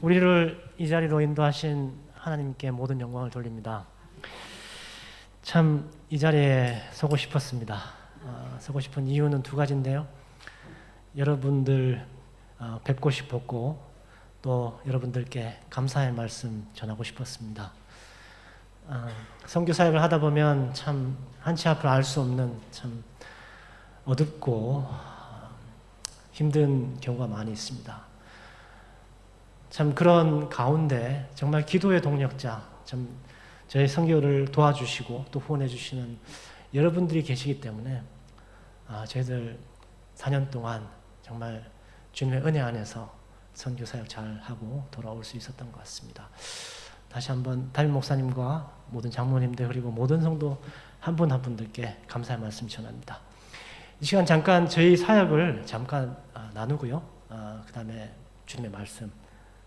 우리를 이 자리로 인도하신 하나님께 모든 영광을 돌립니다. 참 이 자리에 서고 싶었습니다. 서고 싶은 이유는 두 가지인데요. 여러분들 뵙고 싶었고 또 여러분들께 감사의 말씀 전하고 싶었습니다. 선교 사역을 하다 보면 참 한치 앞을 알 수 없는 참 어둡고 힘든 경우가 많이 있습니다. 참 그런 가운데 정말 기도의 동력자, 참 저희 선교를 도와주시고 또 후원해 주시는 여러분들이 계시기 때문에 저희들 4년 동안 정말 주님의 은혜 안에서 선교 사역 잘 하고 돌아올 수 있었던 것 같습니다. 다시 한번 담임 목사님과 모든 장로님들 그리고 모든 성도 한 분 한 분들께 감사의 말씀 전합니다. 이 시간 잠깐 저희 사역을 잠깐 나누고요. 그 다음에 주님의 말씀,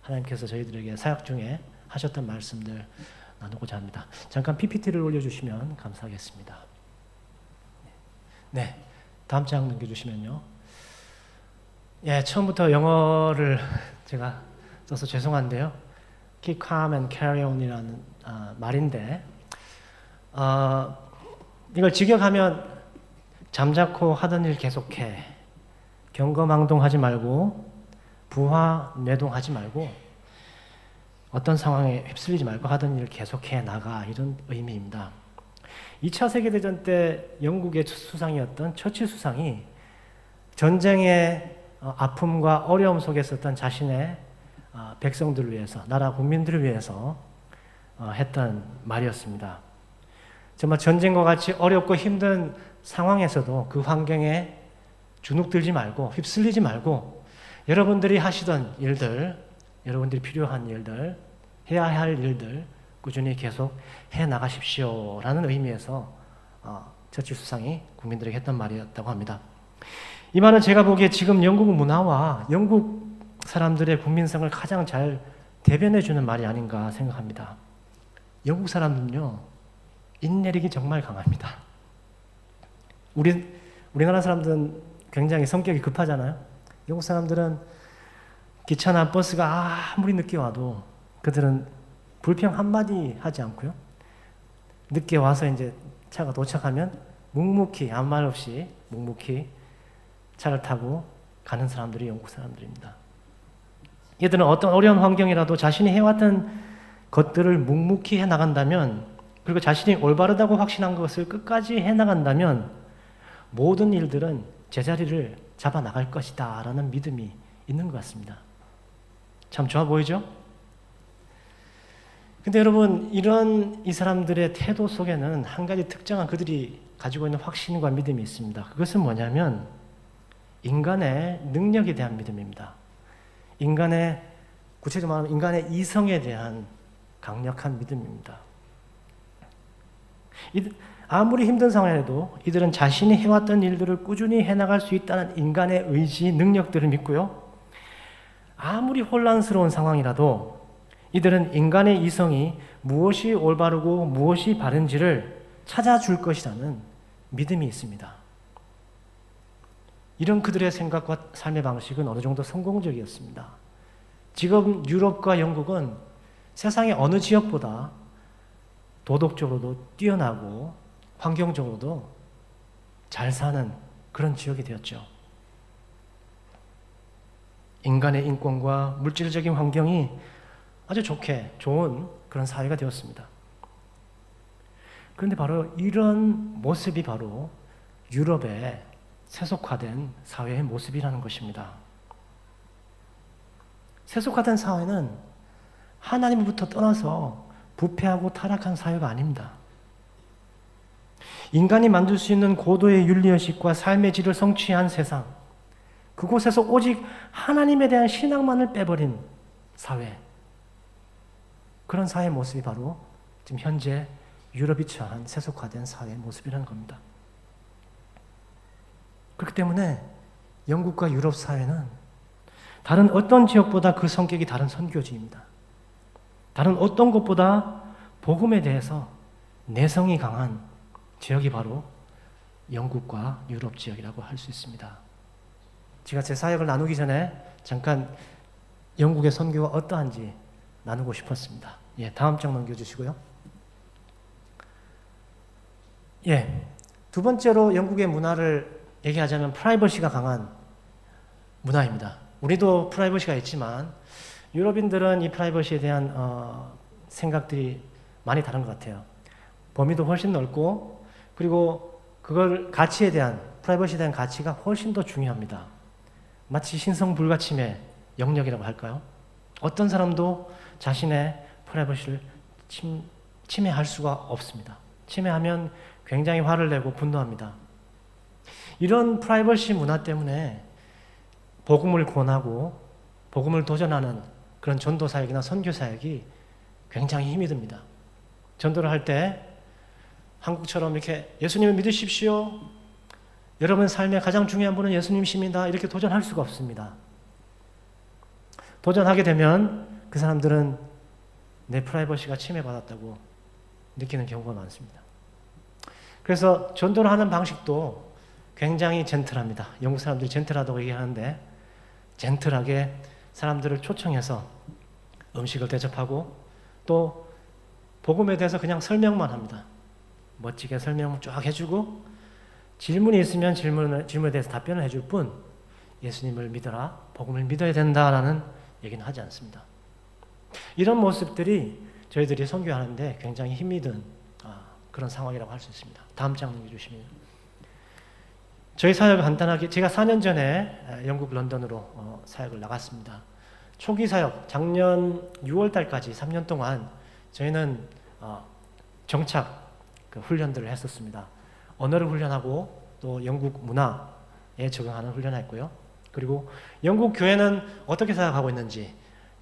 하나님께서 저희들에게 사역 중에 하셨던 말씀들 나누고자 합니다. 잠깐 PPT를 올려주시면 감사하겠습니다. 네, 다음 장 넘겨주시면요. 예, 처음부터 영어를 제가 써서 죄송한데요. Keep calm and carry on이라는 말인데 이걸 직역하면 잠자코 하던 일 계속해, 경거망동하지 말고 부화뇌동하지 말고 어떤 상황에 휩쓸리지 말고 하던 일을 계속해 나가, 이런 의미입니다. 2차 세계대전 때 영국의 수상이었던 처칠 수상이 전쟁의 아픔과 어려움 속에 있었던 자신의 백성들을 위해서, 나라 국민들을 위해서 했던 말이었습니다. 정말 전쟁과 같이 어렵고 힘든 상황에서도 그 환경에 주눅들지 말고 휩쓸리지 말고 여러분들이 하시던 일들, 여러분들이 필요한 일들, 해야 할 일들 꾸준히 계속 해 나가십시오라는 의미에서 처칠 수상이 국민들에게 했던 말이었다고 합니다. 이 말은 제가 보기에 지금 영국 문화와 영국 사람들의 국민성을 가장 잘 대변해 주는 말이 아닌가 생각합니다. 영국 사람들은요, 인내력이 정말 강합니다. 우리나라 사람들은 굉장히 성격이 급하잖아요. 영국 사람들은 기차나 버스가 아무리 늦게 와도 그들은 불평 한마디 하지 않고요. 늦게 와서 이제 차가 도착하면 묵묵히, 아무 말 없이 묵묵히 차를 타고 가는 사람들이 영국 사람들입니다. 얘들은 어떤 어려운 환경이라도 자신이 해왔던 것들을 묵묵히 해나간다면, 그리고 자신이 올바르다고 확신한 것을 끝까지 해나간다면 모든 일들은 제자리를 잡아나갈 것이다 라는 믿음이 있는 것 같습니다. 참 좋아 보이죠? 근데 여러분, 이런 이 사람들의 태도 속에는 한 가지 특정한 그들이 가지고 있는 확신과 믿음이 있습니다. 그것은 뭐냐면 인간의 능력에 대한 믿음입니다. 구체적으로 말하면 인간의 이성에 대한 강력한 믿음입니다. 아무리 힘든 상황에도 이들은 자신이 해왔던 일들을 꾸준히 해나갈 수 있다는 인간의 의지, 능력들을 믿고요. 아무리 혼란스러운 상황이라도 이들은 인간의 이성이 무엇이 올바르고 무엇이 바른지를 찾아줄 것이라는 믿음이 있습니다. 이런 그들의 생각과 삶의 방식은 어느 정도 성공적이었습니다. 지금 유럽과 영국은 세상의 어느 지역보다 도덕적으로도 뛰어나고 환경적으로도 잘 사는 그런 지역이 되었죠. 인간의 인권과 물질적인 환경이 아주 좋은 그런 사회가 되었습니다. 그런데 바로 이런 모습이 바로 유럽의 세속화된 사회의 모습이라는 것입니다. 세속화된 사회는 하나님부터 떠나서 부패하고 타락한 사회가 아닙니다. 인간이 만들 수 있는 고도의 윤리의식과 삶의 질을 성취한 세상, 그곳에서 오직 하나님에 대한 신앙만을 빼버린 사회, 그런 사회의 모습이 바로 지금 현재 유럽이 처한 세속화된 사회의 모습이라는 겁니다. 그렇기 때문에 영국과 유럽 사회는 다른 어떤 지역보다 그 성격이 다른 선교지입니다. 다른 어떤 곳보다 복음에 대해서 내성이 강한 지역이 바로 영국과 유럽 지역이라고 할 수 있습니다. 제가 제 사역을 나누기 전에 잠깐 영국의 선교가 어떠한지 나누고 싶었습니다. 예, 다음 장 넘겨주시고요. 예, 두 번째로 영국의 문화를 얘기하자면 프라이버시가 강한 문화입니다. 우리도 프라이버시가 있지만 유럽인들은 이 프라이버시에 대한 생각들이 많이 다른 것 같아요. 범위도 훨씬 넓고 그리고 그걸 가치에 대한 프라이버시에 대한 가치가 훨씬 더 중요합니다. 마치 신성불가침의 영역이라고 할까요? 어떤 사람도 자신의 프라이버시를 침해할 수가 없습니다. 침해하면 굉장히 화를 내고 분노합니다. 이런 프라이버시 문화 때문에 복음을 권하고 복음을 도전하는 그런 전도 사역이나 선교 사역이 굉장히 힘이 듭니다. 전도를 할 때 한국처럼 이렇게 예수님을 믿으십시오. 여러분 삶의 가장 중요한 분은 예수님이십니다. 이렇게 도전할 수가 없습니다. 도전하게 되면 그 사람들은 내 프라이버시가 침해받았다고 느끼는 경우가 많습니다. 그래서 전도를 하는 방식도 굉장히 젠틀합니다. 영국 사람들이 젠틀하다고 얘기하는데 젠틀하게 사람들을 초청해서 음식을 대접하고 또 복음에 대해서 그냥 설명만 합니다. 멋지게 설명 쫙 해주고 질문이 있으면 질문에 대해서 답변을 해줄 뿐 예수님을 믿어라, 복음을 믿어야 된다라는 얘기는 하지 않습니다. 이런 모습들이 저희들이 선교하는데 굉장히 힘이 든 그런 상황이라고 할 수 있습니다. 다음 장 넘겨주시면 저희 사역을 간단하게 제가 4년 전에 영국 런던으로 사역을 나갔습니다. 초기 사역 작년 6월 달까지 3년 동안 저희는 정착 훈련들을 했었습니다. 언어를 훈련하고 또 영국 문화에 적응하는 훈련을 했고요. 그리고 영국 교회는 어떻게 사역하고 있는지,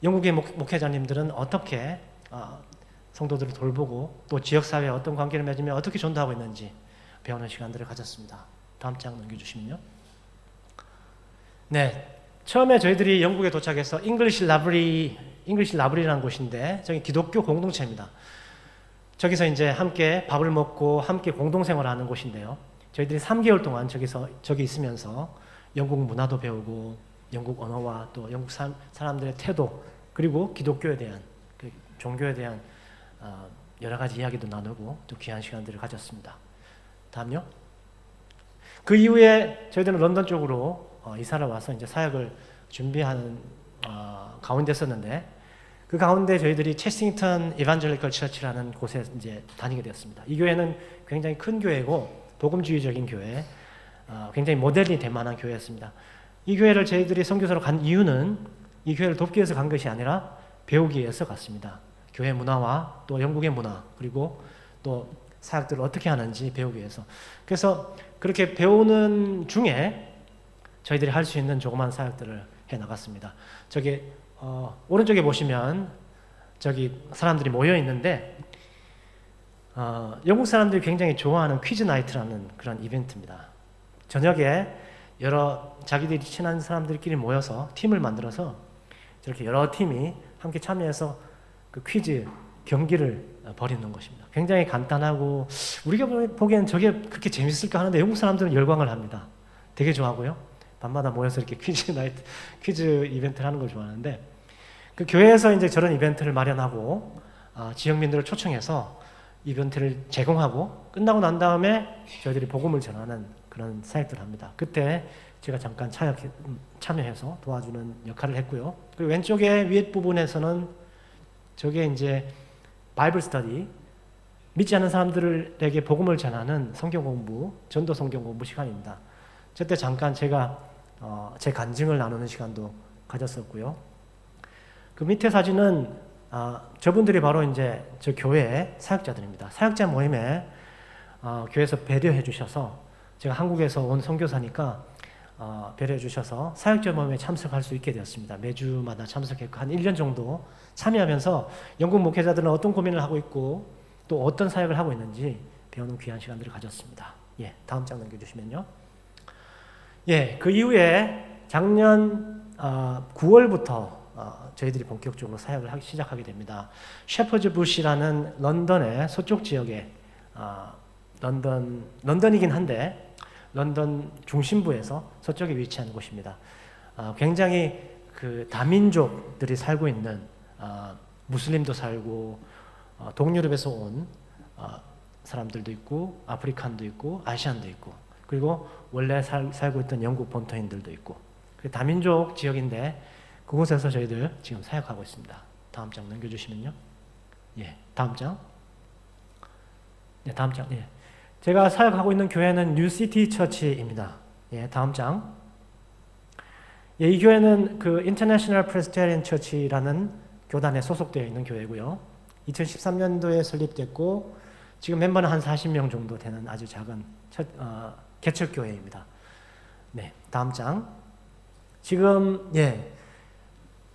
영국의 목회자님들은 어떻게 성도들을 돌보고 또 지역사회에 어떤 관계를 맺으며 어떻게 전도하고 있는지 배우는 시간들을 가졌습니다. 다음 장 넘겨주시면요. 네, 처음에 저희들이 영국에 도착해서 잉글리시 라브리라는 곳인데 저기 기독교 공동체입니다. 저기서 이제 함께 밥을 먹고 함께 공동생활하는 곳인데요. 저희들이 3개월 동안 저기 있으면서 영국 문화도 배우고 영국 언어와 또 영국 사람들의 태도 그리고 기독교에 대한 종교에 대한 여러 가지 이야기도 나누고 또 귀한 시간들을 가졌습니다. 다음요. 그 이후에 저희들은 런던 쪽으로 이사를 와서 이제 사역을 준비하는 가운데 있었는데 그 가운데 저희들이 체싱턴 이반젤리컬 처치라는 곳에 이제 다니게 되었습니다. 이 교회는 굉장히 큰 교회고 복음주의적인 교회, 굉장히 모델이 될 만한 교회였습니다. 이 교회를 저희들이 선교사로 간 이유는 이 교회를 돕기 위해서 간 것이 아니라 배우기 위해서 갔습니다. 교회 문화와 또 영국의 문화 그리고 또 사역들을 어떻게 하는지 배우기 위해서. 그래서 그렇게 배우는 중에 저희들이 할 수 있는 조그만 사역들을 해 나갔습니다. 저기 오른쪽에 보시면 저기 사람들이 모여 있는데 영국 사람들이 굉장히 좋아하는 퀴즈 나이트라는 그런 이벤트입니다. 저녁에 여러 자기들이 친한 사람들끼리 모여서 팀을 만들어서 저렇게 여러 팀이 함께 참여해서 그 퀴즈 경기를 벌이는 것입니다. 굉장히 간단하고 우리가 보기에는 저게 그렇게 재밌을까 하는데 영국 사람들은 열광을 합니다. 되게 좋아하고요. 밤마다 모여서 이렇게 퀴즈 이벤트를 하는 걸 좋아하는데 그 교회에서 이제 저런 이벤트를 마련하고 지역민들을 초청해서 이벤트를 제공하고 끝나고 난 다음에 저희들이 복음을 전하는 그런 사역들을 합니다. 그때 제가 잠깐 참여해서 도와주는 역할을 했고요. 그리고 왼쪽에 위에 부분에서는 저게 이제 바이블 스터디, 믿지 않는 사람들에게 복음을 전하는 성경 공부, 전도 성경 공부 시간입니다. 저때 잠깐 제가 제 간증을 나누는 시간도 가졌었고요. 그 밑에 사진은 저분들이 바로 이제 저 교회의 사역자들입니다. 사역자 모임에 교회에서 배려해 주셔서 제가 한국에서 온 선교사니까 배려해 주셔서 사역자 모임에 참석할 수 있게 되었습니다. 매주마다 참석했고 한 1년 정도 참여하면서 영국 목회자들은 어떤 고민을 하고 있고 또 어떤 사역을 하고 있는지 배우는 귀한 시간들을 가졌습니다. 예, 다음 장 넘겨주시면요. 예, 그 이후에 작년 9월부터 저희들이 본격적으로 사역을 시작하게 됩니다. 셰퍼즈 부시라는 런던의 서쪽 지역에 런던이긴 한데 런던 중심부에서 서쪽에 위치한 곳입니다. 굉장히 그 다민족들이 살고 있는 무슬림도 살고 동유럽에서 온 사람들도 있고 아프리칸도 있고 아시안도 있고 그리고 원래 살고 있던 영국 본토인들도 있고 그 다민족 지역인데 그곳에서 저희들 지금 사역하고 있습니다. 다음 장 넘겨주시면요. 예, 다음 장. 네, 다음 장. 예, 제가 사역하고 있는 교회는 뉴시티 처치입니다. 예, 다음 장. 예, 이 교회는 그 인터내셔널 프레스테리안 처치라는 교단에 소속되어 있는 교회고요. 2013년도에 설립됐고 지금 멤버는 한 40명 정도 되는 아주 작은 개척 교회입니다. 네, 다음 장. 지금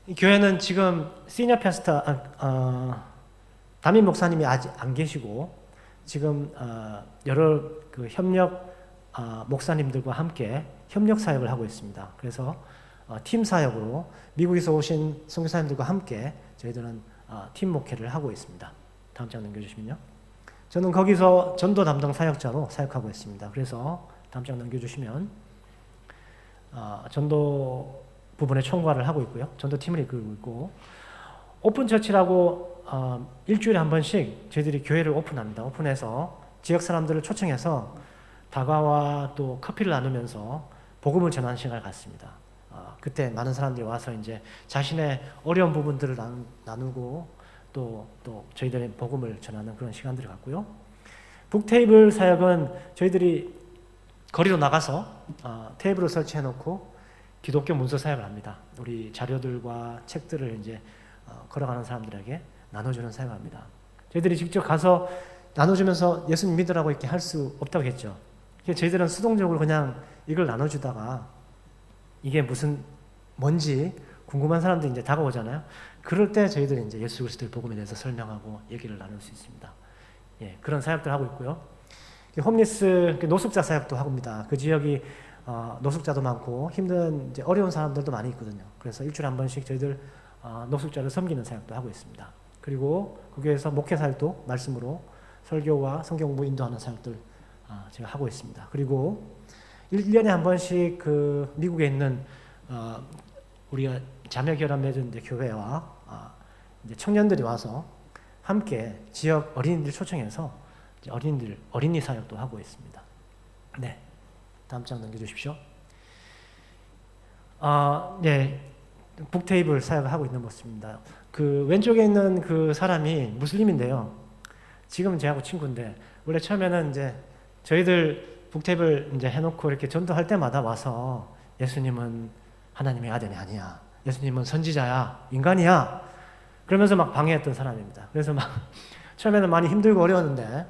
이 교회는 지금 시니어 패스터 담임 목사님이 아직 안 계시고 지금 여러 그 협력 목사님들과 함께 협력 사역을 하고 있습니다. 그래서 팀 사역으로 미국에서 오신 선교사님들과 함께 저희들은 팀 목회를 하고 있습니다. 다음 장 넘겨주시면요. 저는 거기서 전도 담당 사역자로 사역하고 있습니다. 그래서 다음 장 넘겨주시면 전도 부분에 총괄을 하고 있고요. 전도 팀을 이끌고 있고 오픈처치라고 일주일에 한 번씩 저희들이 교회를 오픈합니다. 오픈해서 지역 사람들을 초청해서 다과와 또 커피를 나누면서 복음을 전하는 시간을 갖습니다. 그때 많은 사람들이 와서 이제 자신의 어려운 부분들을 나누고 또 저희들의 복음을 전하는 그런 시간들을 갖고요. 북테이블 사역은 저희들이 거리로 나가서 테이블을 설치해 놓고 기독교 문서 사역을 합니다. 우리 자료들과 책들을 이제 걸어가는 사람들에게 나눠주는 사역을 합니다. 저희들이 직접 가서 나눠주면서 예수님 믿으라고 이렇게 할 수 없다고 했죠. 저희들은 수동적으로 그냥 이걸 나눠주다가 이게 뭔지 궁금한 사람들이 이제 다가오잖아요. 그럴 때 저희들이 이제 예수 그리스도의 복음에 대해서 설명하고 얘기를 나눌 수 있습니다. 예, 그런 사역들 하고 있고요. 홈리스 노숙자 사역도 하고 있습니다. 그 지역이 노숙자도 많고 힘든 이제 어려운 사람들도 많이 있거든요. 그래서 일주일에 한 번씩 저희들 노숙자를 섬기는 사역도 하고 있습니다. 그리고 그 교회에서 목회 사역도 말씀으로 설교와 성경 공부 인도하는 사역들 제가 하고 있습니다. 그리고 1년에 한 번씩 그 미국에 있는 우리가 자매결합 맺은 교회와 이제 청년들이 와서 함께 지역 어린이들 초청해서 어린이 사역도 하고 있습니다. 네, 다음 장 넘겨주십시오. 네, 북테이블 사역을 하고 있는 모습입니다. 그 왼쪽에 있는 그 사람이 무슬림인데요. 지금 제하고 친구인데 원래 처음에는 이제 저희들 북테이블 이제 해놓고 이렇게 전도할 때마다 와서 예수님은 하나님의 아들이 아니야. 예수님은 선지자야. 인간이야. 그러면서 막 방해했던 사람입니다. 그래서 막 처음에는 많이 힘들고 어려웠는데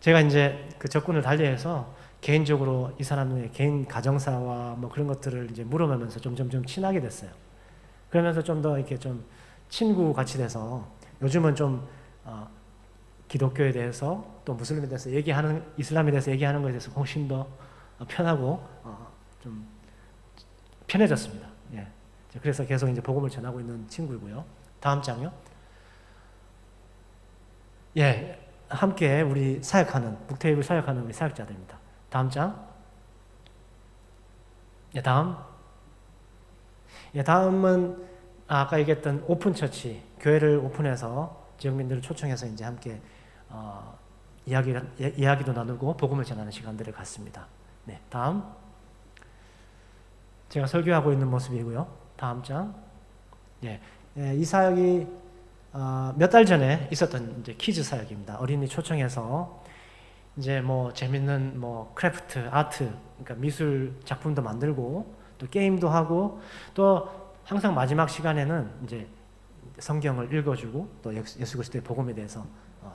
제가 이제 그 접근을 달리해서 개인적으로 이 사람의 개인 가정사와 뭐 그런 것들을 이제 물어보면서 점점 친하게 됐어요. 그러면서 좀 더 이렇게 좀 친구 같이 돼서 요즘은 좀 기독교에 대해서 또 무슬림에 대해서 이슬람에 대해서 얘기하는 것에 대해서 훨씬 더 편하고 좀 편해졌습니다. 예. 그래서 계속 이제 복음을 전하고 있는 친구이고요. 다음 장요. 예, 함께 우리 사역하는 북테이블 사역하는 우리 사역자들입니다. 다음 장. 예, 다음. 예, 다음은 아까 얘기했던 오픈 처치, 교회를 오픈해서 지역민들을 초청해서 이제 함께 이야기도 나누고 복음을 전하는 시간들을 갖습니다. 네, 다음. 제가 설교하고 있는 모습이고요. 다음 장. 예, 이 사역이 몇 달 전에 있었던 이제 키즈 사역입니다. 어린이 초청해서 이제 뭐 재밌는 뭐 크래프트, 아트, 그러니까 미술 작품도 만들고 또 게임도 하고 또 항상 마지막 시간에는 이제 성경을 읽어주고 또 예수 그리스도의 복음에 대해서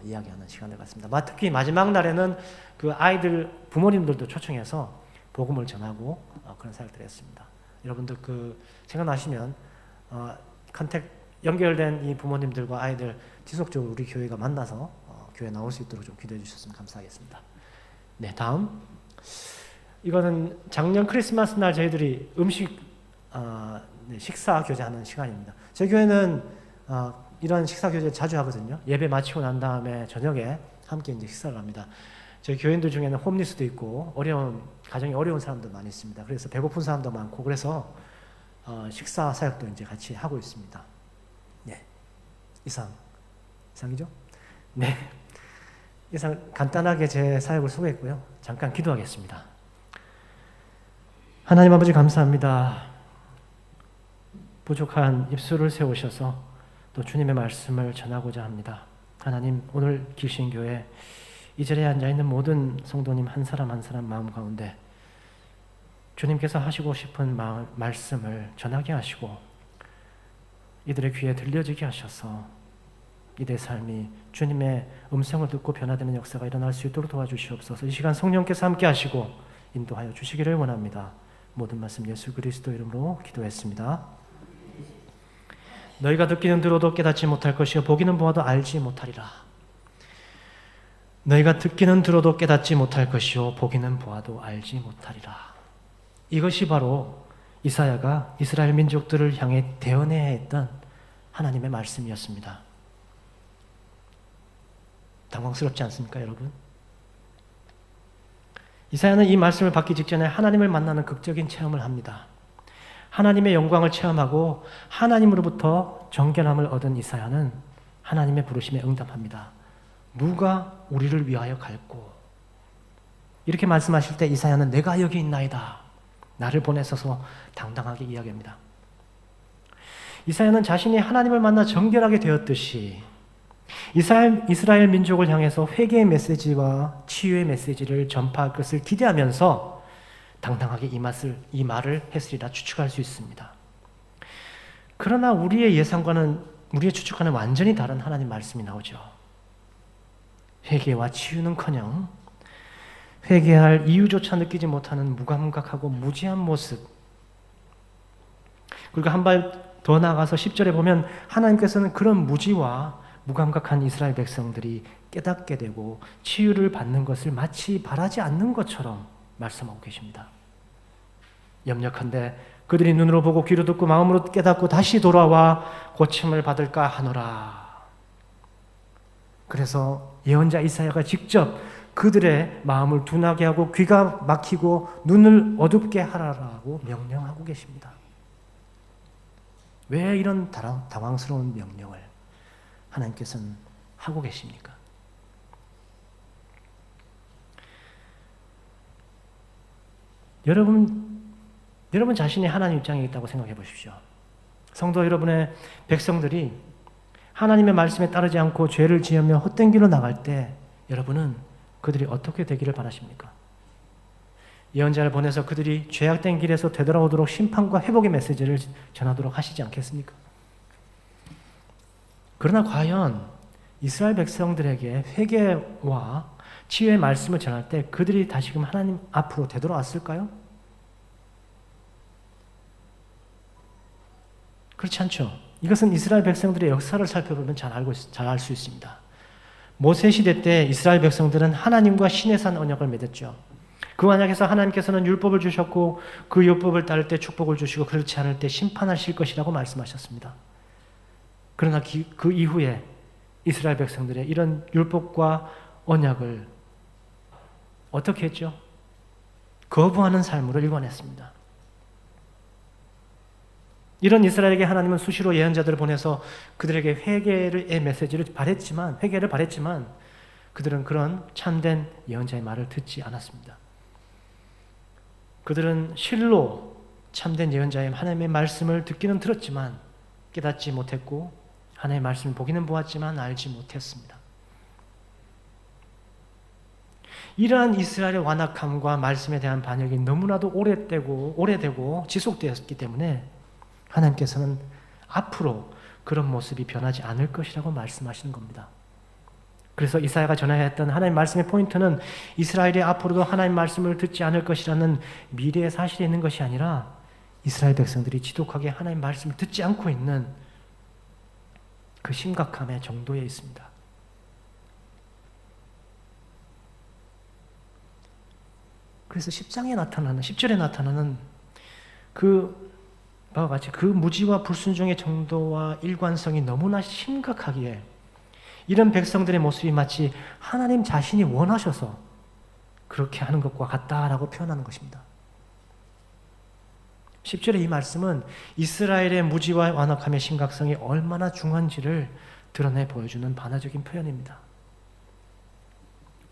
이야기하는 시간을 갖습니다. 특히 마지막 날에는 그 아이들 부모님들도 초청해서 복음을 전하고 그런 사역들을 했습니다. 여러분들 그 생각나시면 연결된 이 부모님들과 아이들 지속적으로 우리 교회가 만나서 교회 나올 수 있도록 좀 기도해 주셨으면 감사하겠습니다. 네, 다음. 이거는 작년 크리스마스 날 저희들이 식사 교제하는 시간입니다. 저희 교회는 이런 식사 교제 자주 하거든요. 예배 마치고 난 다음에 저녁에 함께 이제 식사를 합니다. 저희 교인들 중에는 홈리스도 있고 가정이 어려운 사람도 많이 있습니다. 그래서 배고픈 사람도 많고 그래서 식사 사역도 이제 같이 하고 있습니다. 네, 이상이죠? 네, 이상 간단하게 제 사역을 소개했고요. 잠깐 기도하겠습니다. 하나님 아버지 감사합니다. 부족한 입술을 세우셔서 또 주님의 말씀을 전하고자 합니다. 하나님, 오늘 길신교회 이 자리에 앉아있는 모든 성도님 한 사람 한 사람 마음 가운데 주님께서 하시고 싶은 말씀을 전하게 하시고 이들의 귀에 들려지게 하셔서 이들의 삶이 주님의 음성을 듣고 변화되는 역사가 일어날 수 있도록 도와주시옵소서. 이 시간 성령께서 함께 하시고 인도하여 주시기를 원합니다. 모든 말씀 예수 그리스도 이름으로 기도했습니다. 너희가 듣기는 들어도 깨닫지 못할 것이요 보기는 보아도 알지 못하리라. 너희가 듣기는 들어도 깨닫지 못할 것이요 보기는 보아도 알지 못하리라. 이것이 바로 이사야가 이스라엘 민족들을 향해 대언해야 했던 하나님의 말씀이었습니다. 당황스럽지 않습니까, 여러분? 이사야는 이 말씀을 받기 직전에 하나님을 만나는 극적인 체험을 합니다. 하나님의 영광을 체험하고 하나님으로부터 정결함을 얻은 이사야는 하나님의 부르심에 응답합니다. 누가 우리를 위하여 갈꼬? 이렇게 말씀하실 때 이사야는 내가 여기 있나이다. 나를 보내셔서 당당하게 이야기합니다. 이사야는 자신이 하나님을 만나 정결하게 되었듯이 이스라엘 민족을 향해서 회개의 메시지와 치유의 메시지를 전파할 것을 기대하면서 당당하게 이 말을 했으리라 추측할 수 있습니다. 그러나 우리의 추측과는 완전히 다른 하나님 말씀이 나오죠. 회개와 치유는커녕 회개할 이유조차 느끼지 못하는 무감각하고 무지한 모습. 그리고 한 발 더 나아가서 10절에 보면 하나님께서는 그런 무지와 무감각한 이스라엘 백성들이 깨닫게 되고 치유를 받는 것을 마치 바라지 않는 것처럼 말씀하고 계십니다. 염려컨대 그들이 눈으로 보고 귀로 듣고 마음으로 깨닫고 다시 돌아와 고침을 받을까 하노라. 그래서 예언자 이사야가 직접 그들의 마음을 둔하게 하고 귀가 막히고 눈을 어둡게 하라라고 명령하고 계십니다. 왜 이런 당황스러운 명령을 하나님께서는 하고 계십니까? 여러분 자신이 하나님 입장에 있다고 생각해 보십시오. 성도 여러분의 백성들이 하나님의 말씀에 따르지 않고 죄를 지으며 헛된 길로 나갈 때 여러분은 그들이 어떻게 되기를 바라십니까? 예언자를 보내서 그들이 죄악된 길에서 되돌아오도록 심판과 회복의 메시지를 전하도록 하시지 않겠습니까? 그러나 과연 이스라엘 백성들에게 회개와 치유의 말씀을 전할 때 그들이 다시금 하나님 앞으로 되돌아왔을까요? 그렇지 않죠. 이것은 이스라엘 백성들의 역사를 살펴보면 잘 알 수 있습니다. 모세 시대 때 이스라엘 백성들은 하나님과 신의 산 언약을 맺었죠. 그 언약에서 하나님께서는 율법을 주셨고 그 율법을 따를 때 축복을 주시고 그렇지 않을 때 심판하실 것이라고 말씀하셨습니다. 그러나 그 이후에 이스라엘 백성들의 이런 율법과 언약을 어떻게 했죠? 거부하는 삶으로 일관했습니다. 이런 이스라엘에게 하나님은 수시로 예언자들을 보내서 그들에게 회개의 메시지를 회개를 바랬지만 그들은 그런 참된 예언자의 말을 듣지 않았습니다. 그들은 실로 참된 예언자의 하나님의 말씀을 듣기는 들었지만 깨닫지 못했고 하나님의 말씀을 보기는 보았지만 알지 못했습니다. 이러한 이스라엘의 완악함과 말씀에 대한 반역이 너무나도 오래되고 지속되었기 때문에 하나님께서는 앞으로 그런 모습이 변하지 않을 것이라고 말씀하시는 겁니다. 그래서 이사야가 전해야 했던 하나님 말씀의 포인트는 이스라엘이 앞으로도 하나님 말씀을 듣지 않을 것이라는 미래의 사실이 있는 것이 아니라 이스라엘 백성들이 지독하게 하나님 말씀을 듣지 않고 있는 그 심각함의 정도에 있습니다. 그래서 10절에 나타나는 바와 같이 그 무지와 불순종의 정도와 일관성이 너무나 심각하기에 이런 백성들의 모습이 마치 하나님 자신이 원하셔서 그렇게 하는 것과 같다라고 표현하는 것입니다. 10절의 이 말씀은 이스라엘의 무지와 완악함의 심각성이 얼마나 중한지를 드러내 보여주는 반화적인 표현입니다.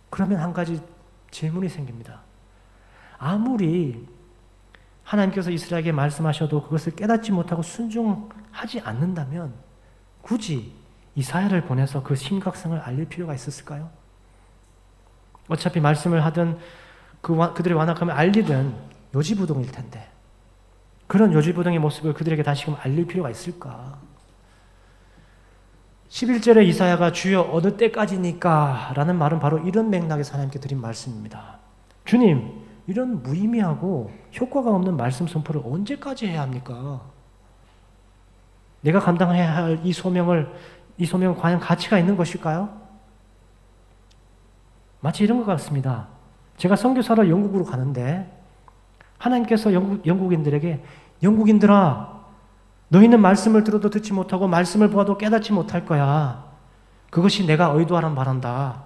그러면 한 가지 질문이 생깁니다. 아무리 하나님께서 이스라엘에게 말씀하셔도 그것을 깨닫지 못하고 순종하지 않는다면 굳이 이사야를 보내서 그 심각성을 알릴 필요가 있었을까요? 어차피 말씀을 하든 그들의 완악함을 알리든 요지부동일 텐데 그런 요지부동의 모습을 그들에게 다시금 알릴 필요가 있을까? 11절에 이사야가 주여 어느 때까지니까 라는 말은 바로 이런 맥락에서 하나님께 드린 말씀입니다. 주님, 이런 무의미하고 효과가 없는 말씀 선포를 언제까지 해야 합니까? 내가 감당해야 할 이 소명은 과연 가치가 있는 것일까요? 마치 이런 것 같습니다. 제가 선교사로 영국으로 가는데 하나님께서 영국인들에게 영국인들아 너희는 말씀을 들어도 듣지 못하고 말씀을 보아도 깨닫지 못할 거야. 그것이 내가 의도하는 바란다.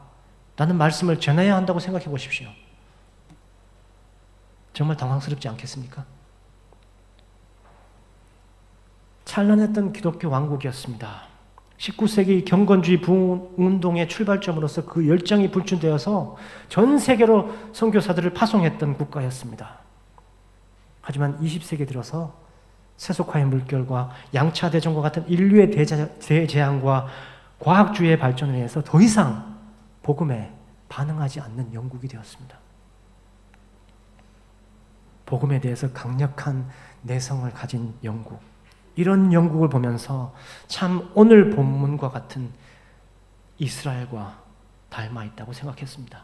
라는 말씀을 전해야 한다고 생각해 보십시오. 정말 당황스럽지 않겠습니까? 찬란했던 기독교 왕국이었습니다. 19세기 경건주의 부흥운동의 출발점으로서 그 열정이 불춘되어서 전 세계로 선교사들을 파송했던 국가였습니다. 하지만 20세기 들어서 세속화의 물결과 양차 대전과 같은 인류의 대재앙과 과학주의의 발전에 의해서 더 이상 복음에 반응하지 않는 영국이 되었습니다. 복음에 대해서 강력한 내성을 가진 영국. 이런 영국을 보면서 참 오늘 본문과 같은 이스라엘과 닮아 있다고 생각했습니다.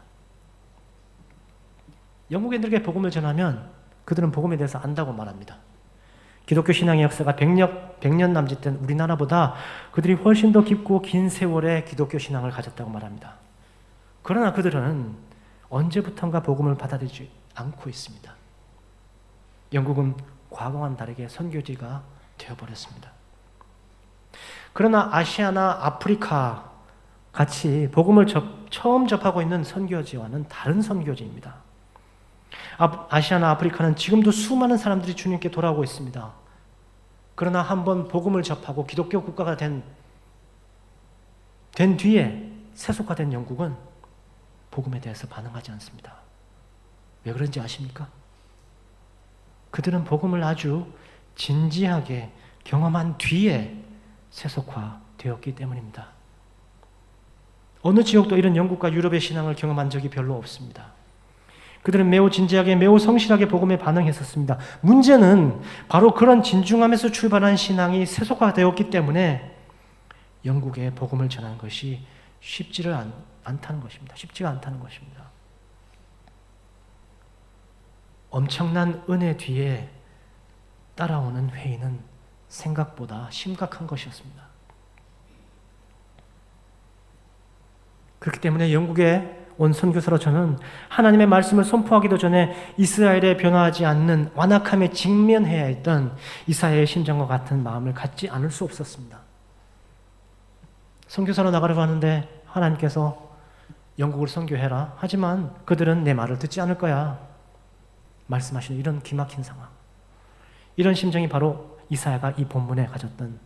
영국인들에게 복음을 전하면 그들은 복음에 대해서 안다고 말합니다. 기독교 신앙의 역사가 100년 남짓된 우리나라보다 그들이 훨씬 더 깊고 긴 세월의 기독교 신앙을 가졌다고 말합니다. 그러나 그들은 언제부턴가 복음을 받아들이지 않고 있습니다. 영국은 과거와는 다르게 선교지가 되어버렸습니다. 그러나 아시아나 아프리카 같이 복음을 처음 접하고 있는 선교지와는 다른 선교지입니다. 아시아나 아프리카는 지금도 수많은 사람들이 주님께 돌아오고 있습니다. 그러나 한번 복음을 접하고 기독교 국가가 된 뒤에 세속화된 영국은 복음에 대해서 반응하지 않습니다. 왜 그런지 아십니까? 그들은 복음을 아주 진지하게 경험한 뒤에 세속화되었기 때문입니다. 어느 지역도 이런 영국과 유럽의 신앙을 경험한 적이 별로 없습니다. 그들은 매우 진지하게 매우 성실하게 복음에 반응했었습니다. 문제는 바로 그런 진중함에서 출발한 신앙이 세속화되었기 때문에 영국에 복음을 전하는 것이 쉽지가 않다는 것입니다. 엄청난 은혜 뒤에 따라오는 회의는 생각보다 심각한 것이었습니다. 그렇기 때문에 영국에 온 선교사로 저는 하나님의 말씀을 선포하기도 전에 이스라엘에 변화하지 않는 완악함에 직면해야 했던 이사야의 심정과 같은 마음을 갖지 않을 수 없었습니다. 선교사로 나가려고 하는데 하나님께서 영국을 선교해라. 하지만 그들은 내 말을 듣지 않을 거야. 말씀하시는 이런 기막힌 상황. 이런 심정이 바로 이사야가 이 본문에 가졌던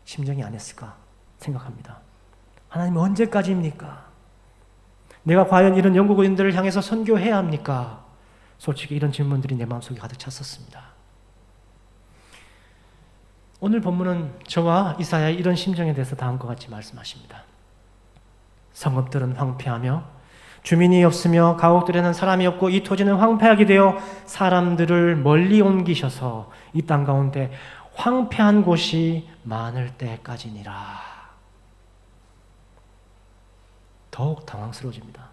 심정이 아니었을까 생각합니다. 하나님 언제까지입니까? 내가 과연 이런 영국인들을 향해서 선교해야 합니까? 솔직히 이런 질문들이 내 마음속에 가득 찼었습니다. 오늘 본문은 저와 이사야의 이런 심정에 대해서 다음과 같이 말씀하십니다. 성읍들은 황폐하며 주민이 없으며 가옥들에는 사람이 없고 이 토지는 황폐하게 되어 사람들을 멀리 옮기셔서 이 땅 가운데 황폐한 곳이 많을 때까지니라. 더욱 당황스러워집니다.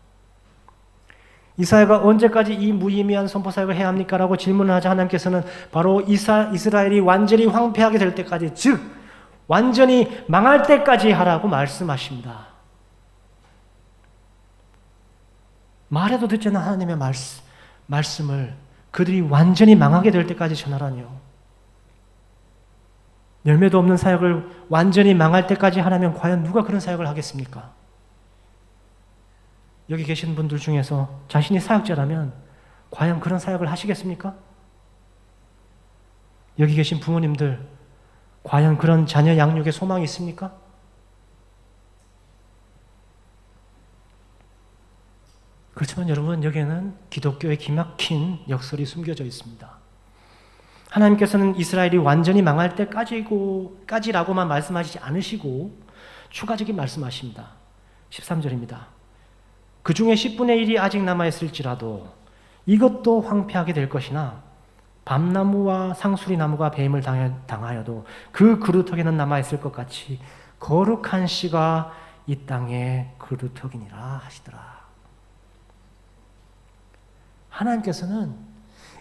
이사야가 언제까지 이 무의미한 선포 사역을 해야 합니까? 라고 질문을 하자 하나님께서는 바로 이스라엘이 완전히 황폐하게 될 때까지, 즉 완전히 망할 때까지 하라고 말씀하십니다. 말해도 듣지 않는 하나님의 말씀을 그들이 완전히 망하게 될 때까지 전하라니요. 열매도 없는 사역을 완전히 망할 때까지 하라면 과연 누가 그런 사역을 하겠습니까? 여기 계신 분들 중에서 자신이 사역자라면 과연 그런 사역을 하시겠습니까? 여기 계신 부모님들, 과연 그런 자녀 양육에 소망이 있습니까? 그렇지만 여러분, 여기에는 기독교의 기막힌 역설이 숨겨져 있습니다. 하나님께서는 이스라엘이 완전히 망할 때까지라고만 말씀하시지 않으시고 추가적인 말씀하십니다. 13절입니다. 그 중에 10분의 1이 아직 남아있을지라도 이것도 황폐하게 될 것이나 밤나무와 상수리나무가 배임을 당하여도 그 그루터기는 남아있을 것 같이 거룩한 씨가 이 땅의 그루터기니라 하시더라. 하나님께서는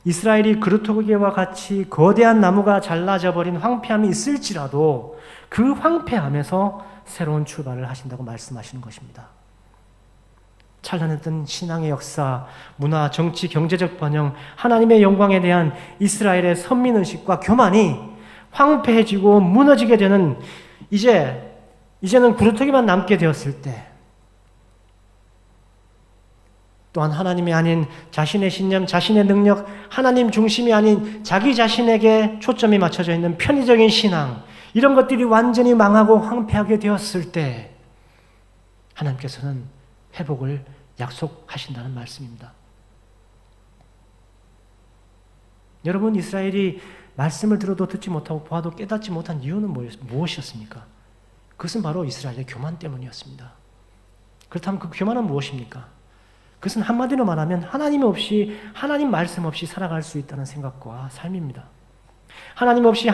이스라엘이 그루터기와 같이 거대한 나무가 잘라져 버린 황폐함이 있을지라도 그 황폐함에서 새로운 출발을 하신다고 말씀하시는 것입니다. 찬란했던 신앙의 역사, 문화, 정치, 경제적 번영, 하나님의 영광에 대한 이스라엘의 선민의식과 교만이 황폐해지고 무너지게 되는 이제는 그루터기만 남게 되었을 때 또한 하나님이 아닌 자신의 신념, 자신의 능력, 하나님 중심이 아닌 자기 자신에게 초점이 맞춰져 있는 편의적인 신앙, 이런 것들이 완전히 망하고 황폐하게 되었을 때 하나님께서는 회복을 약속하신다는 말씀입니다. 여러분, 이스라엘이 말씀을 들어도 듣지 못하고 보아도 깨닫지 못한 이유는 무엇이었습니까? 그것은 바로 이스라엘의 교만 때문이었습니다. 그렇다면 그 교만은 무엇입니까? 그것은 한마디로 말하면 하나님 말씀 없이 살아갈 수 있다는 생각과 삶입니다. 하나님 없이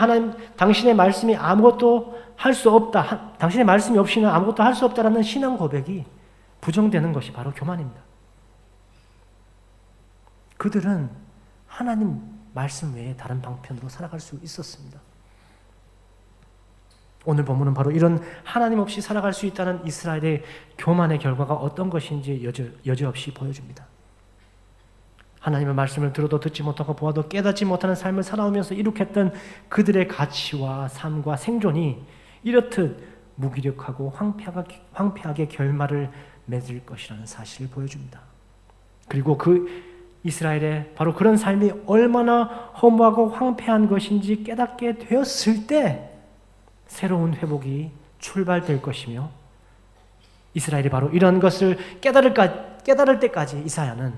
당신의 말씀이 아무것도 할 수 없다, 당신의 말씀이 없이는 아무것도 할 수 없다라는 신앙 고백이 부정되는 것이 바로 교만입니다. 그들은 하나님 말씀 외에 다른 방편으로 살아갈 수 있었습니다. 오늘 본문은 바로 이런 하나님 없이 살아갈 수 있다는 이스라엘의 교만의 결과가 어떤 것인지 여지없이 보여줍니다. 하나님의 말씀을 들어도 듣지 못하고 보아도 깨닫지 못하는 삶을 살아오면서 이룩했던 그들의 가치와 삶과 생존이 이렇듯 무기력하고 황폐하게 결말을 맺을 것이라는 사실을 보여줍니다. 그리고 그 이스라엘의 바로 그런 삶이 얼마나 허무하고 황폐한 것인지 깨닫게 되었을 때 새로운 회복이 출발될 것이며 이스라엘이 바로 이런 것을 깨달을 때까지 이사야는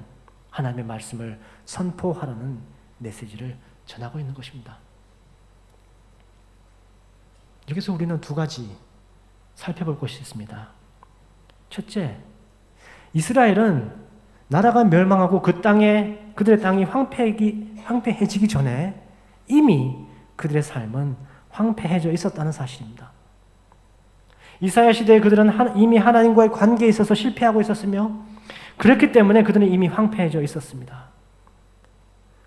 하나님의 말씀을 선포하라는 메시지를 전하고 있는 것입니다. 여기서 우리는 두 가지 살펴볼 것이 있습니다. 첫째, 이스라엘은 나라가 멸망하고 그들의 땅이 황폐해지기 전에 이미 그들의 삶은 황폐해져 있었다는 사실입니다. 이사야 시대에 그들은 이미 하나님과의 관계에 있어서 실패하고 있었으며 그렇기 때문에 그들은 이미 황폐해져 있었습니다.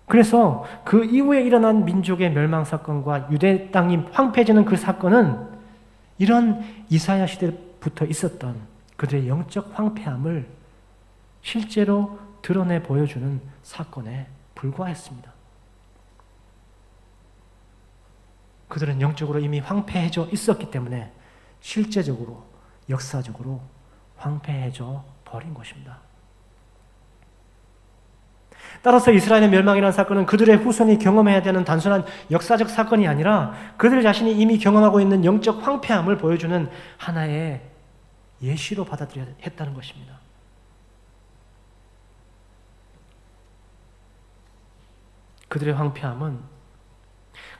그래서 그 이후에 일어난 민족의 멸망 사건과 유대 땅이 황폐해지는 그 사건은 이런 이사야 시대부터 있었던 그들의 영적 황폐함을 실제로 드러내 보여주는 사건에 불과했습니다. 그들은 영적으로 이미 황폐해져 있었기 때문에 실제적으로, 역사적으로 황폐해져 버린 것입니다. 따라서 이스라엘의 멸망이라는 사건은 그들의 후손이 경험해야 되는 단순한 역사적 사건이 아니라 그들 자신이 이미 경험하고 있는 영적 황폐함을 보여주는 하나의 예시로 받아들여야 했다는 것입니다. 그들의 황폐함은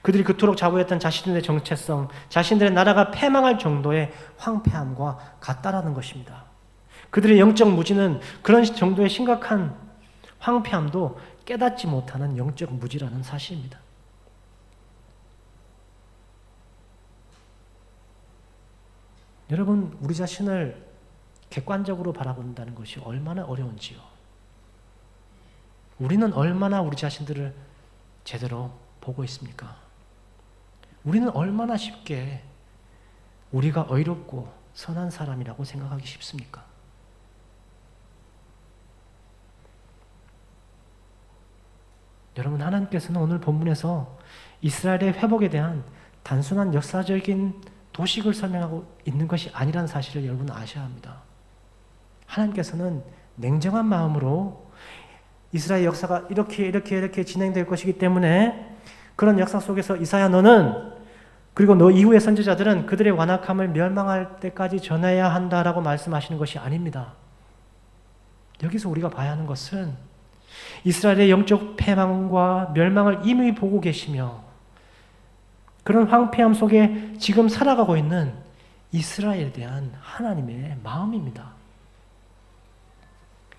그들이 그토록 자부했던 자신들의 정체성, 자신들의 나라가 패망할 정도의 황폐함과 같다라는 것입니다. 그들의 영적 무지는 그런 정도의 심각한 황폐함도 깨닫지 못하는 영적 무지라는 사실입니다. 여러분, 우리 자신을 객관적으로 바라본다는 것이 얼마나 어려운지요. 우리는 얼마나 우리 자신들을 제대로 보고 있습니까? 우리는 얼마나 쉽게 우리가 의롭고 선한 사람이라고 생각하기 쉽습니까? 여러분, 하나님께서는 오늘 본문에서 이스라엘의 회복에 대한 단순한 역사적인 도식을 설명하고 있는 것이 아니라는 사실을 여러분 아셔야 합니다. 하나님께서는 냉정한 마음으로 이스라엘 역사가 이렇게 진행될 것이기 때문에 그런 역사 속에서 이사야 너는 그리고 너 이후의 선지자들은 그들의 완악함을 멸망할 때까지 전해야 한다라고 말씀하시는 것이 아닙니다. 여기서 우리가 봐야 하는 것은 이스라엘의 영적 패망과 멸망을 이미 보고 계시며 그런 황폐함 속에 지금 살아가고 있는 이스라엘에 대한 하나님의 마음입니다.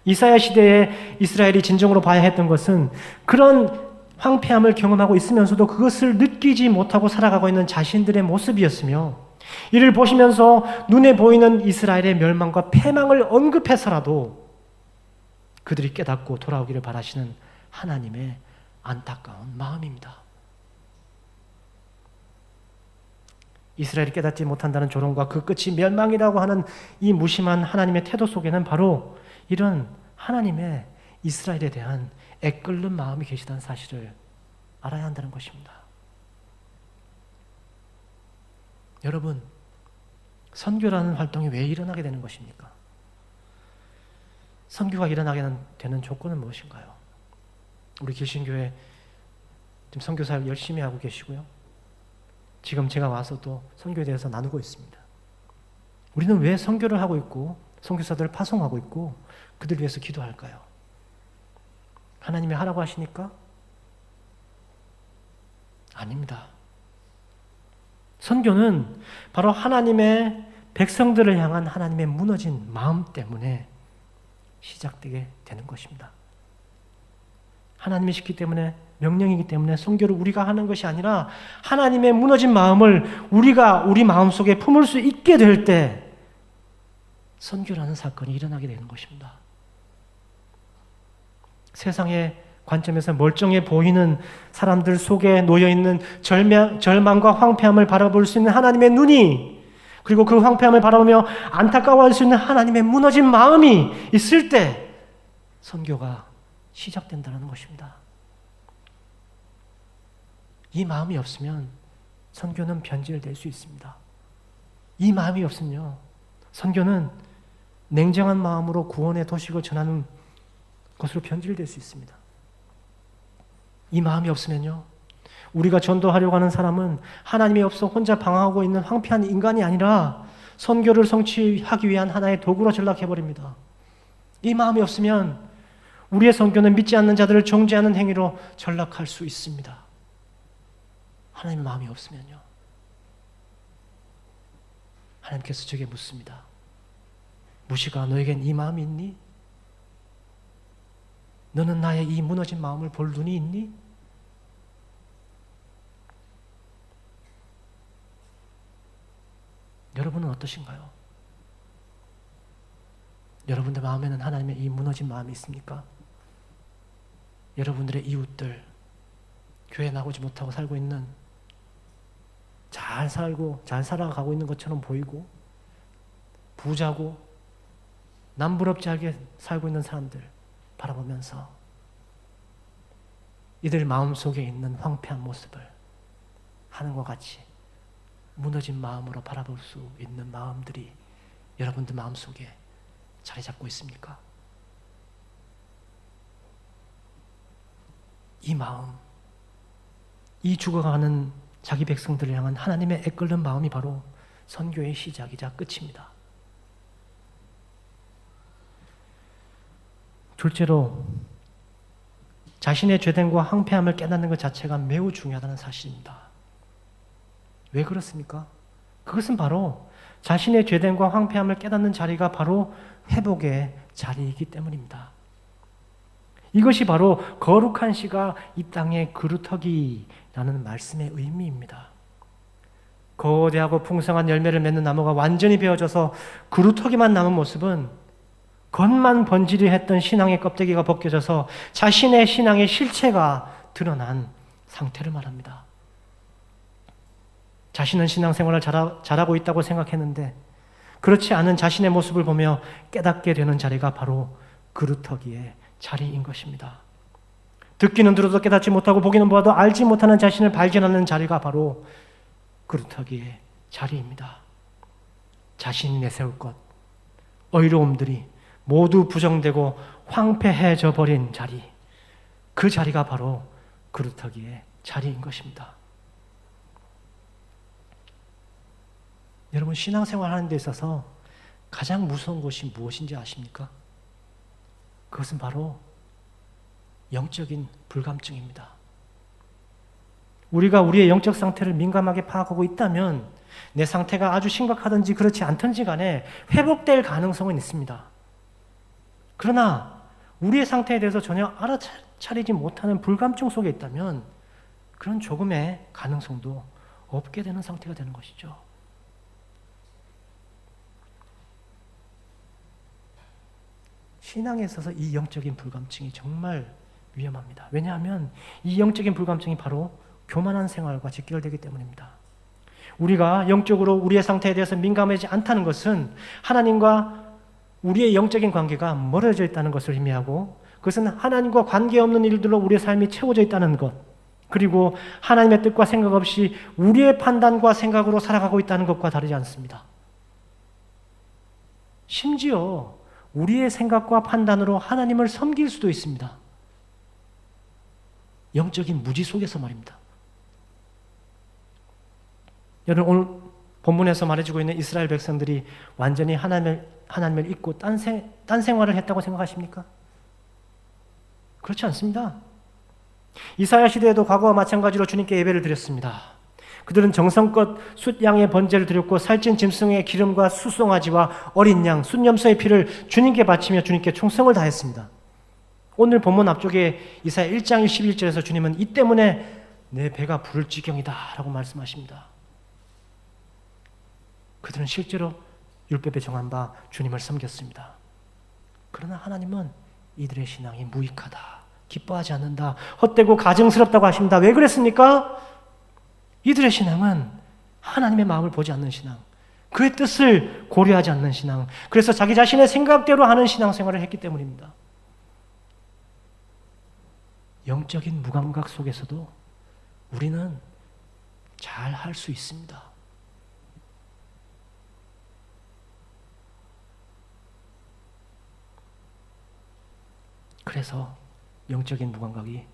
이사야 시대에 이스라엘이 진정으로 봐야 했던 것은 그런 황폐함을 경험하고 있으면서도 그것을 느끼지 못하고 살아가고 있는 자신들의 모습이었으며 이를 보시면서 눈에 보이는 이스라엘의 멸망과 패망을 언급해서라도 그들이 깨닫고 돌아오기를 바라시는 하나님의 안타까운 마음입니다. 이스라엘이 깨닫지 못한다는 조롱과 그 끝이 멸망이라고 하는 이 무심한 하나님의 태도 속에는 바로 이런 하나님의 이스라엘에 대한 애끓는 마음이 계시다는 사실을 알아야 한다는 것입니다. 여러분, 선교라는 활동이 왜 일어나게 되는 것입니까? 선교가 일어나게 되는 조건은 무엇인가요? 우리 개신교회 지금 선교 사역 열심히 하고 계시고요. 지금 제가 와서 또 선교에 대해서 나누고 있습니다. 우리는 왜 선교를 하고 있고 선교사들을 파송하고 있고 그들 위해서 기도할까요? 하나님이 하라고 하시니까? 아닙니다. 선교는 바로 하나님의 백성들을 향한 하나님의 무너진 마음 때문에 시작되게 되는 것입니다. 하나님이 시키기 때문에 명령이기 때문에 선교를 우리가 하는 것이 아니라 하나님의 무너진 마음을 우리가 우리 마음속에 품을 수 있게 될 때 선교라는 사건이 일어나게 되는 것입니다. 세상의 관점에서 멀쩡해 보이는 사람들 속에 놓여있는 절망과 황폐함을 바라볼 수 있는 하나님의 눈이 그리고 그 황폐함을 바라보며 안타까워할 수 있는 하나님의 무너진 마음이 있을 때 선교가 시작된다는 것입니다. 이 마음이 없으면 선교는 변질될 수 있습니다. 이 마음이 없으면요, 선교는 냉정한 마음으로 구원의 도식을 전하는 것으로 변질될 수 있습니다. 이 마음이 없으면요, 우리가 전도하려고 하는 사람은 하나님이 없어 혼자 방황하고 있는 황폐한 인간이 아니라 선교를 성취하기 위한 하나의 도구로 전락해버립니다. 이 마음이 없으면 우리의 선교는 믿지 않는 자들을 정죄하는 행위로 전락할 수 있습니다. 하나님의 마음이 없으면요. 하나님께서 저에게 묻습니다. 무시가 너에겐 이 마음이 있니? 너는 나의 이 무너진 마음을 볼 눈이 있니? 여러분은 어떠신가요? 여러분들 마음에는 하나님의 이 무너진 마음이 있습니까? 여러분들의 이웃들, 교회 나오지 못하고 살고 있는, 잘 살아가고 있는 것처럼 보이고 부자고 남부럽지 않게 살고 있는 사람들 바라보면서 이들 마음속에 있는 황폐한 모습을 하는것 같이 무너진 마음으로 바라볼 수 있는 마음들이 여러분들 마음속에 자리 잡고 있습니까? 이 마음, 이 죽어가는 자기 백성들을 향한 하나님의 애끓는 마음이 바로 선교의 시작이자 끝입니다. 둘째로 자신의 죄됨과 황폐함을 깨닫는 것 자체가 매우 중요하다는 사실입니다. 왜 그렇습니까? 그것은 바로 자신의 죄됨과 황폐함을 깨닫는 자리가 바로 회복의 자리이기 때문입니다. 이것이 바로 거룩한 씨가 이 땅에 그루터기라는 말씀의 의미입니다. 거대하고 풍성한 열매를 맺는 나무가 완전히 베어져서 그루터기만 남은 모습은 겉만 번지르 했던 신앙의 껍데기가 벗겨져서 자신의 신앙의 실체가 드러난 상태를 말합니다. 자신은 신앙생활을 잘하고 있다고 생각했는데 그렇지 않은 자신의 모습을 보며 깨닫게 되는 자리가 바로 그루터기의 자리인 것입니다. 듣기는 들어도 깨닫지 못하고 보기는 보아도 알지 못하는 자신을 발견하는 자리가 바로 그루터기의 자리입니다. 자신이 내세울 것, 의로움들이 모두 부정되고 황폐해져 버린 자리, 그 자리가 바로 그루터기의 자리인 것입니다. 여러분, 신앙생활 하는 데 있어서 가장 무서운 것이 무엇인지 아십니까? 그것은 바로 영적인 불감증입니다. 우리가 우리의 영적 상태를 민감하게 파악하고 있다면 내 상태가 아주 심각하든지 그렇지 않든지 간에 회복될 가능성은 있습니다. 그러나 우리의 상태에 대해서 전혀 알아차리지 못하는 불감증 속에 있다면 그런 조금의 가능성도 없게 되는 상태가 되는 것이죠. 신앙에 있어서 이 영적인 불감증이 정말 위험합니다. 왜냐하면 이 영적인 불감증이 바로 교만한 생활과 직결되기 때문입니다. 우리가 영적으로 우리의 상태에 대해서 민감하지 않다는 것은 하나님과 우리의 영적인 관계가 멀어져 있다는 것을 의미하고, 그것은 하나님과 관계없는 일들로 우리의 삶이 채워져 있다는 것, 그리고 하나님의 뜻과 생각 없이 우리의 판단과 생각으로 살아가고 있다는 것과 다르지 않습니다. 심지어 우리의 생각과 판단으로 하나님을 섬길 수도 있습니다. 영적인 무지 속에서 말입니다. 여러분, 오늘 본문에서 말해주고 있는 이스라엘 백성들이 완전히 하나님을 잊고 딴 생활을 했다고 생각하십니까? 그렇지 않습니다. 이사야 시대에도 과거와 마찬가지로 주님께 예배를 드렸습니다. 그들은 정성껏 숫양의 번제를 드렸고 살찐 짐승의 기름과 수송아지와 어린 양, 순염소의 피를 주님께 바치며 주님께 충성을 다했습니다. 오늘 본문 앞쪽에 이사야 1장 11절에서 주님은 이 때문에 내 배가 부를 지경이다 라고 말씀하십니다. 그들은 실제로 율법에 정한 바 주님을 섬겼습니다. 그러나 하나님은 이들의 신앙이 무익하다, 기뻐하지 않는다, 헛되고 가증스럽다고 하십니다. 왜 그랬습니까? 이들의 신앙은 하나님의 마음을 보지 않는 신앙, 그의 뜻을 고려하지 않는 신앙, 그래서 자기 자신의 생각대로 하는 신앙생활을 했기 때문입니다. 영적인 무감각 속에서도 우리는 잘 할 수 있습니다. 그래서 영적인 무감각이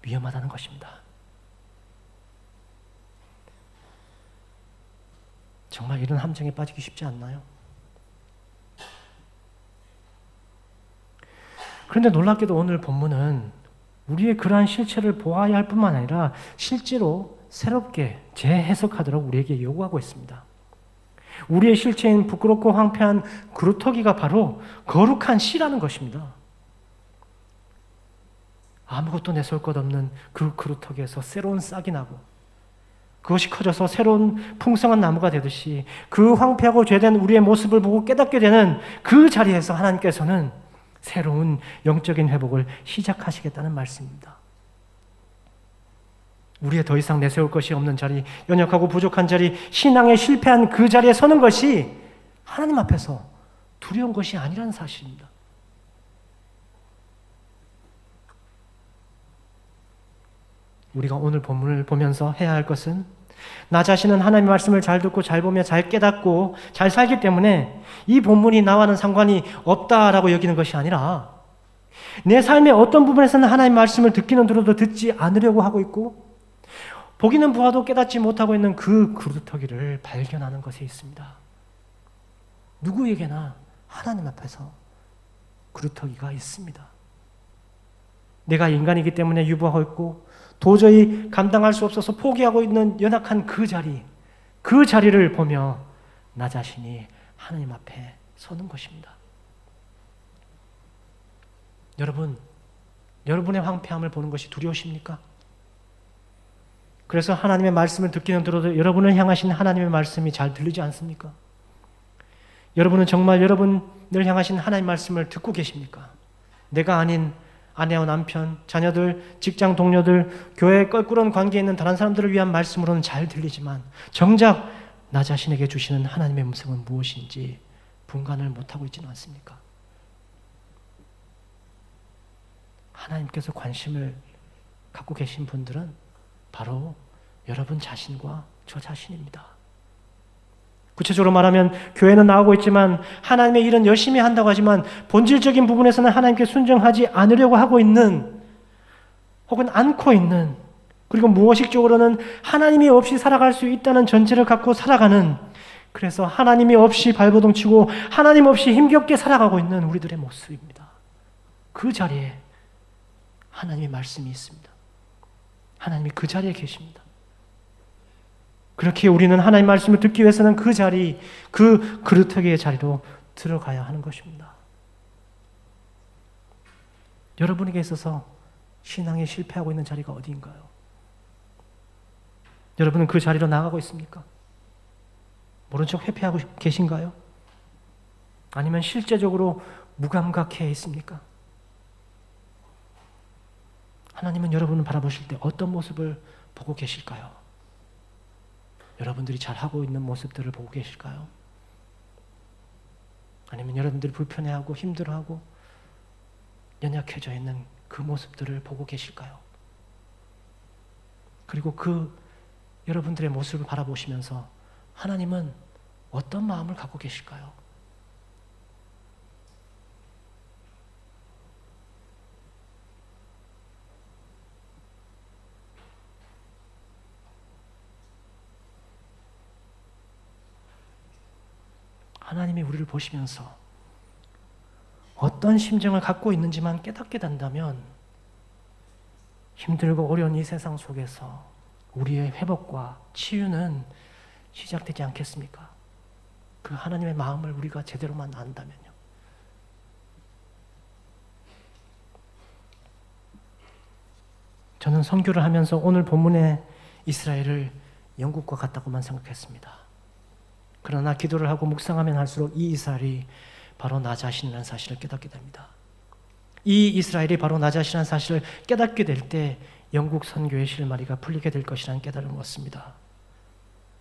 위험하다는 것입니다. 정말 이런 함정에 빠지기 쉽지 않나요? 그런데 놀랍게도 오늘 본문은 우리의 그러한 실체를 보아야 할 뿐만 아니라 실제로 새롭게 재해석하도록 우리에게 요구하고 있습니다. 우리의 실체인 부끄럽고 황폐한 그루터기가 바로 거룩한 씨라는 것입니다. 아무것도 내세울 것 없는 그 그루터기에서 새로운 싹이 나고 그것이 커져서 새로운 풍성한 나무가 되듯이 그 황폐하고 죄된 우리의 모습을 보고 깨닫게 되는 그 자리에서 하나님께서는 새로운 영적인 회복을 시작하시겠다는 말씀입니다. 우리의 더 이상 내세울 것이 없는 자리, 연약하고 부족한 자리, 신앙에 실패한 그 자리에 서는 것이 하나님 앞에서 두려운 것이 아니라는 사실입니다. 우리가 오늘 본문을 보면서 해야 할 것은 나 자신은 하나님의 말씀을 잘 듣고 잘 보며 잘 깨닫고 잘 살기 때문에 이 본문이 나와는 상관이 없다라고 여기는 것이 아니라 내 삶의 어떤 부분에서는 하나님의 말씀을 듣기는 들어도 듣지 않으려고 하고 있고 보기는 보아도 깨닫지 못하고 있는 그 그루터기를 발견하는 것에 있습니다. 누구에게나 하나님 앞에서 그루터기가 있습니다. 내가 인간이기 때문에 유보하고 있고 도저히 감당할 수 없어서 포기하고 있는 연약한 그 자리를 보며 나 자신이 하나님 앞에 서는 것입니다. 여러분, 여러분의 황폐함을 보는 것이 두려우십니까? 그래서 하나님의 말씀을 듣기는 들어도 여러분을 향하신 하나님의 말씀이 잘 들리지 않습니까? 여러분은 정말 여러분을 향하신 하나님의 말씀을 듣고 계십니까? 내가 아닌 아내와 남편, 자녀들, 직장 동료들, 교회에 껄끄러운 관계에 있는 다른 사람들을 위한 말씀으로는 잘 들리지만 정작 나 자신에게 주시는 하나님의 음성은 무엇인지 분간을 못하고 있지는 않습니까? 하나님께서 관심을 갖고 계신 분들은 바로 여러분 자신과 저 자신입니다. 구체적으로 말하면 교회는 나오고 있지만 하나님의 일은 열심히 한다고 하지만 본질적인 부분에서는 하나님께 순종하지 않으려고 하고 있는 혹은 않고 있는 그리고 무의식적으로는 하나님이 없이 살아갈 수 있다는 전제를 갖고 살아가는, 그래서 하나님이 없이 발버둥 치고 하나님 없이 힘겹게 살아가고 있는 우리들의 모습입니다. 그 자리에 하나님의 말씀이 있습니다. 하나님이 그 자리에 계십니다. 그렇게 우리는 하나님의 말씀을 듣기 위해서는 그 자리, 그 그루터기의 자리로 들어가야 하는 것입니다. 여러분에게 있어서 신앙에 실패하고 있는 자리가 어디인가요? 여러분은 그 자리로 나가고 있습니까? 모른 척 회피하고 계신가요? 아니면 실제적으로 무감각해 있습니까? 하나님은 여러분을 바라보실 때 어떤 모습을 보고 계실까요? 여러분들이 잘하고 있는 모습들을 보고 계실까요? 아니면 여러분들이 불편해하고 힘들어하고 연약해져 있는 그 모습들을 보고 계실까요? 그리고 그 여러분들의 모습을 바라보시면서 하나님은 어떤 마음을 갖고 계실까요? 하나님이 우리를 보시면서 어떤 심정을 갖고 있는지만 깨닫게 된다면 힘들고 어려운 이 세상 속에서 우리의 회복과 치유는 시작되지 않겠습니까? 그 하나님의 마음을 우리가 제대로만 안다면요. 저는 선교를 하면서 오늘 본문의 이스라엘을 영국과 같다고만 생각했습니다. 그러나 기도를 하고 묵상하면 할수록 이 이스라엘이 바로 나 자신이라는 사실을 깨닫게 됩니다. 이 이스라엘이 바로 나 자신이라는 사실을 깨닫게 될 때 영국 선교의 실마리가 풀리게 될 것이라는 깨달음을 얻습니다.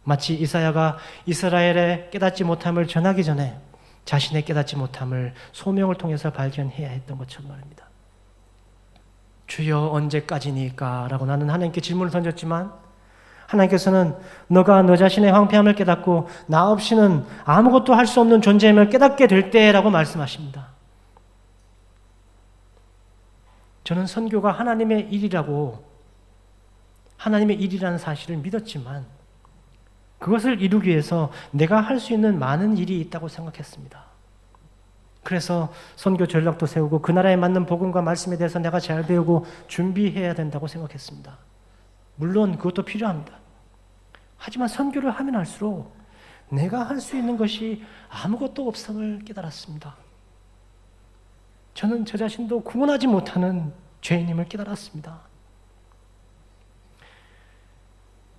마치 이사야가 이스라엘의 깨닫지 못함을 전하기 전에 자신의 깨닫지 못함을 소명을 통해서 발견해야 했던 것처럼 말입니다. 주여 언제까지니까? 라고 나는 하나님께 질문을 던졌지만 하나님께서는 너가 너 자신의 황폐함을 깨닫고 나 없이는 아무것도 할 수 없는 존재임을 깨닫게 될 때라고 말씀하십니다. 저는 선교가 하나님의 일이라고, 하나님의 일이라는 사실을 믿었지만 그것을 이루기 위해서 내가 할 수 있는 많은 일이 있다고 생각했습니다. 그래서 선교 전략도 세우고 그 나라에 맞는 복음과 말씀에 대해서 내가 잘 배우고 준비해야 된다고 생각했습니다. 물론 그것도 필요합니다. 하지만 선교를 하면 할수록 내가 할 수 있는 것이 아무것도 없음을 깨달았습니다. 저는 저 자신도 구원하지 못하는 죄인임을 깨달았습니다.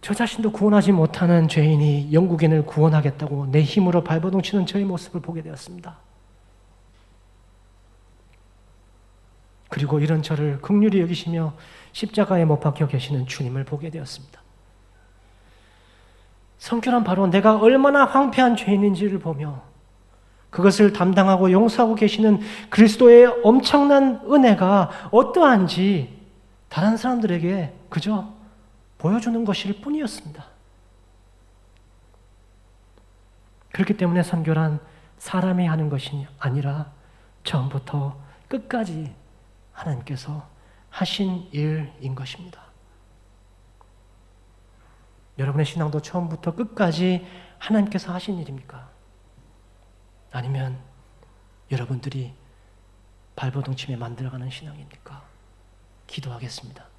저 자신도 구원하지 못하는 죄인이 영국인을 구원하겠다고 내 힘으로 발버둥 치는 저의 모습을 보게 되었습니다. 그리고 이런 저를 긍휼히 여기시며 십자가에 못 박혀 계시는 주님을 보게 되었습니다. 선교란 바로 내가 얼마나 황폐한 죄인인지를 보며 그것을 담당하고 용서하고 계시는 그리스도의 엄청난 은혜가 어떠한지 다른 사람들에게 그저 보여주는 것일 뿐이었습니다. 그렇기 때문에 선교란 사람이 하는 것이 아니라 처음부터 끝까지 하나님께서 하신 일인 것입니다. 여러분의 신앙도 처음부터 끝까지 하나님께서 하신 일입니까? 아니면 여러분들이 발버둥 치며 만들어가는 신앙입니까? 기도하겠습니다.